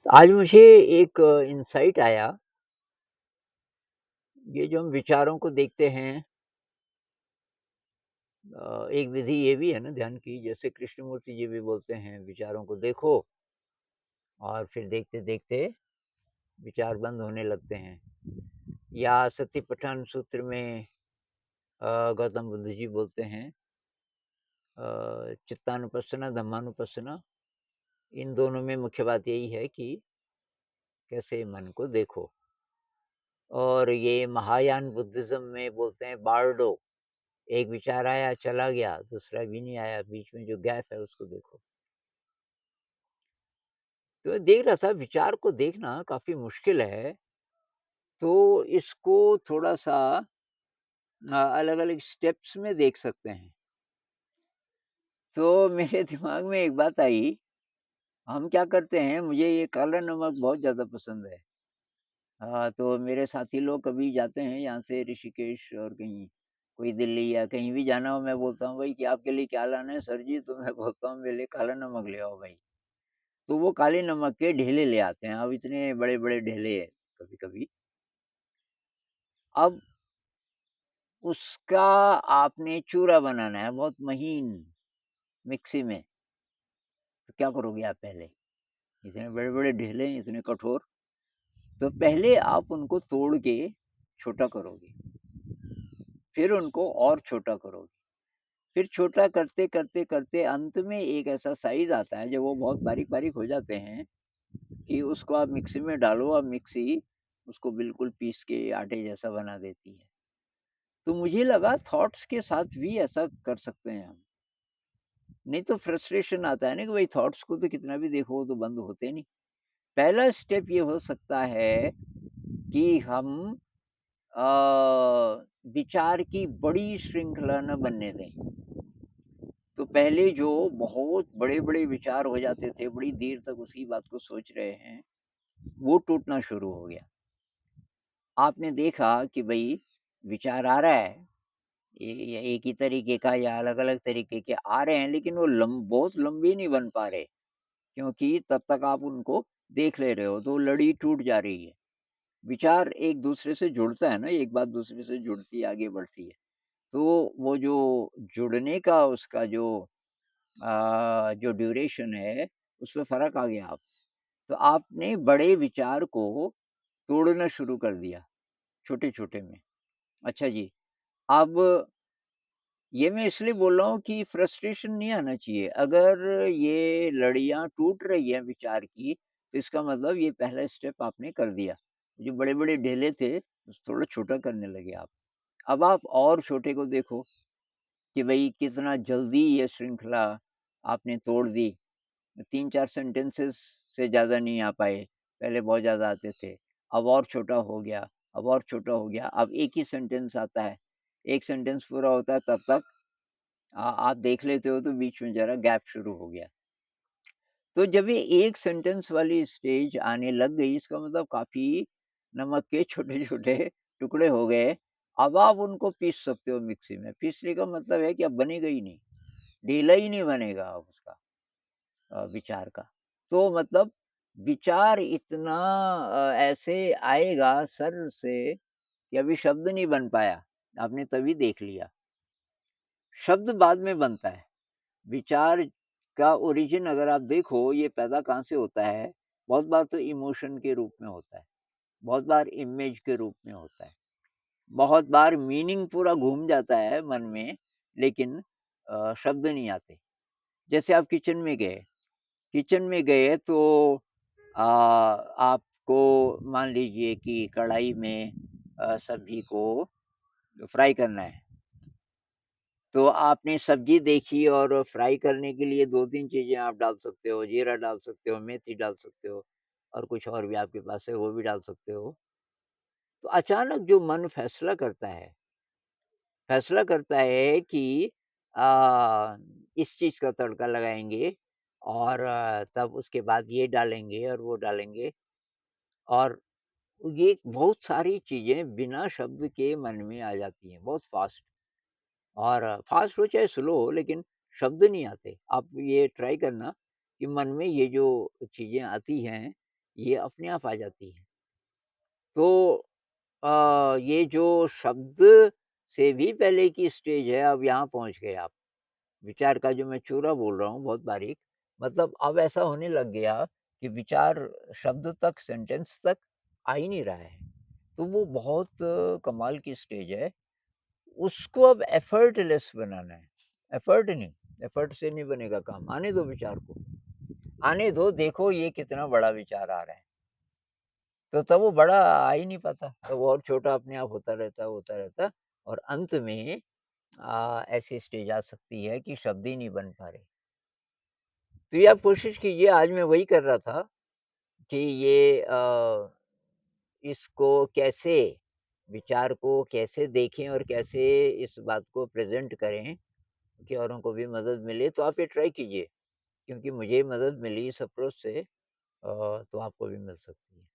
आज मुझे एक इंसाइट आया, ये जो हम विचारों को देखते हैं एक विधि ये भी है ना ध्यान की, जैसे कृष्णमूर्ति जी भी बोलते हैं विचारों को देखो और फिर देखते-देखते विचार बंद होने लगते हैं। या सतिपट्ठान सूत्र में गौतम बुद्ध जी बोलते हैं चित्तानुपස්සना, धम्मानुपස්සना, इन दोनों में मुख्य बात यही है कि कैसे मन को देखो। और ये महायान बुद्धिज़्म में बोलते हैं बार्डो, एक विचार आया, चला गया, दूसरा भी नहीं आया, बीच में जो गैप है उसको देखो। तो देख रहा था विचार को देखना काफ़ी मुश्किल है, तो इसको थोड़ा-सा अलग-अलग स्टेप्स में देख सकते हैं। तो मेरे दिमाग में एक बात आई, हम क्या करते हैं, मुझे ये काला नमक बहुत ज़्यादा पसंद है। तो मेरे साथी लोग कभी जाते हैं यहाँ से ऋषिकेश और कहीं, कोई दिल्ली या कहीं भी जाना हो, मैं बोलता हूँ, "भई कि आपके लिए क्या लाना है सर जी?" तो मैं बोलता हूँ, "मेरे लिए काला नमक ले आओ भाई।" तो वो काले नमक के ढेले ले आते हैं, अब इतने बड़े-बड़े ढेले कभी-कभी। अब उसका आपने चूरा बनाना है बहुत महीन मिक्सी में, तो क्या करोगे आप पहले? इतने बड़े-बड़े ढेले, इतने कठोर, तो पहले आप उनको तोड़ के छोटा करोगे, फिर उनको और छोटा करोगे, फिर छोटा करते अंत में एक ऐसा साइज़ आता है जब वो बहुत बारीक-बारीक हो जाते हैं कि उसको आप मिक्सी में डालो, अब मिक्सी उसको बिल्कुल पीस के आटे जैसा बना देती है। तो मुझे लगा थॉट्स के साथ भी ऐसा कर सकते हैं हम। नहीं तो फ्रस्ट्रेशन आता है ना कि भाई थॉट्स को तो कितना भी देखो वो तो बंद होते नहीं। पहला स्टेप ये हो सकता है कि हम विचार की बड़ी श्रृंखला ना बनने दें। तो पहले जो बहुत बड़े-बड़े विचार हो जाते थे, बड़ी देर तक उसी बात को सोच रहे हैं, वो टूटना शुरू हो गया। आपने देखा कि भई विचार आ रहा है, ये एक ही तरीके का या अलग-अलग तरीके के आ रहे हैं, लेकिन वो बहुत लंबे नहीं बन पा रहे, क्योंकि तब तक आप उनको देख ले रहे हो, तो लड़ी टूट जा रही है। विचार एक दूसरे से जुड़ता है ना, एक बात दूसरे से जुड़ती है, आगे बढ़ती है। तो वो जो जुड़ने का उसका जो ड्यूरेशन है, उसमें फ़र्क आ गया आप। तो आपने बड़े विचार को तोड़ना शुरू कर दिया, छोटे-छोटे में। अच्छा जी, अब ये मैं इसलिए बोल रहा हूँ कि फ्रस्ट्रेशन नहीं आना चाहिए। अगर ये लड़ियाँ टूट रही हैं विचार की, तो इसका मतलब ये पहला स्टेप आपने कर दिया। जो बड़े-बड़े ढेले थे, उसको थोड़ा छोटा करने लगे आप। अब आप और छोटे को देखो कि भई कितना जल्दी ये श्रृंखला आपने तोड़ दी। 3-4 सेंटेंसेस से ज़्यादा नहीं आ पाए, पहले बहुत ज़्यादा आते थे। अब और छोटा हो गया, अब और छोटा हो गया, अब एक ही सेंटेंस आता है। 1 सेंटेंस पूरा होता है तब तक आप देख लेते हो तो बीच में ज़रा गैप शुरू हो गया। तो जब ये एक सेंटेंस वाली स्टेज आने लग गई, इसका मतलब काफ़ी नमक के छोटे-छोटे टुकड़े हो गए। अब आप उनको पीस सकते हो मिक्सी में। पीसने का मतलब है कि अब बनेगा ही नहीं, ढीला ही नहीं बनेगा अब उसका विचार का। तो मतलब विचार इतना ऐसे आएगा सर से कि अभी शब्द नहीं बन पाया, आपने तभी देख लिया। शब्द बाद में बनता है। विचार का ओरिजिन अगर आप देखो ये पैदा कहाँ से होता है, बहुत बार तो इमोशन के रूप में होता है, बहुत बार इमेज के रूप में होता है, बहुत बार मीनिंग पूरा घूम जाता है मन में, लेकिन शब्द नहीं आते। जैसे आप किचन में गए तो आपको मान लीजिए कि कढ़ाई में सब्ज़ी को फ्राई करना है। तो आपने सब्ज़ी देखी और फ्राई करने के लिए 2-3 चीज़ें आप डाल सकते हो, जीरा डाल सकते हो, मेथी डाल सकते हो और कुछ और भी आपके पास है वो भी डाल सकते हो। तो अचानक जो मन फैसला करता है कि इस चीज़ का तड़का लगाएँगे और तब उसके बाद ये डालेंगे और वो डालेंगे और ये बहुत सारी चीज़ें बिना शब्द के मन में आ जाती हैं, बहुत फ़ास्ट। और फ़ास्ट हो चाहे स्लो हो लेकिन शब्द नहीं आते। आप ये ट्राई करना कि मन में ये जो चीज़ें आती हैं, ये अपने आप आ जाती है। तो ये जो शब्द से भी पहले की स्टेज है, अब यहाँ पहुँच गए आप। विचार का जो मैं चूरा बोल रहा हूँ बहुत बारीक, मतलब अब ऐसा होने लग गया कि विचार शब्द तक, सेंटेंस तक आ ही नहीं रहा है। तो वो बहुत कमाल की स्टेज है। उसको अब एफर्टलेस बनाना है। एफर्ट नहीं, एफर्ट से नहीं बनेगा काम। आने दो विचार को, आने दो, देखो ये कितना बड़ा विचार आ रहा है। तो तब वो बड़ा आ ही नहीं पाता, तो वो और छोटा अपने आप होता रहता और अंत में ऐसी स्टेज आ सकती है कि शब्द ही नहीं बन पा रहे। तो ये आप कोशिश कीजिए, आज मैं वही कर रहा था कि ये इसको कैसे, विचार को कैसे देखें और कैसे इस बात को प्रेज़ेंट करें कि औरों को भी मदद मिले, तो आप ये ट्राई कीजिए, क्योंकि मुझे मदद मिली इस अप्रोच से तो आपको भी मिल सकती है।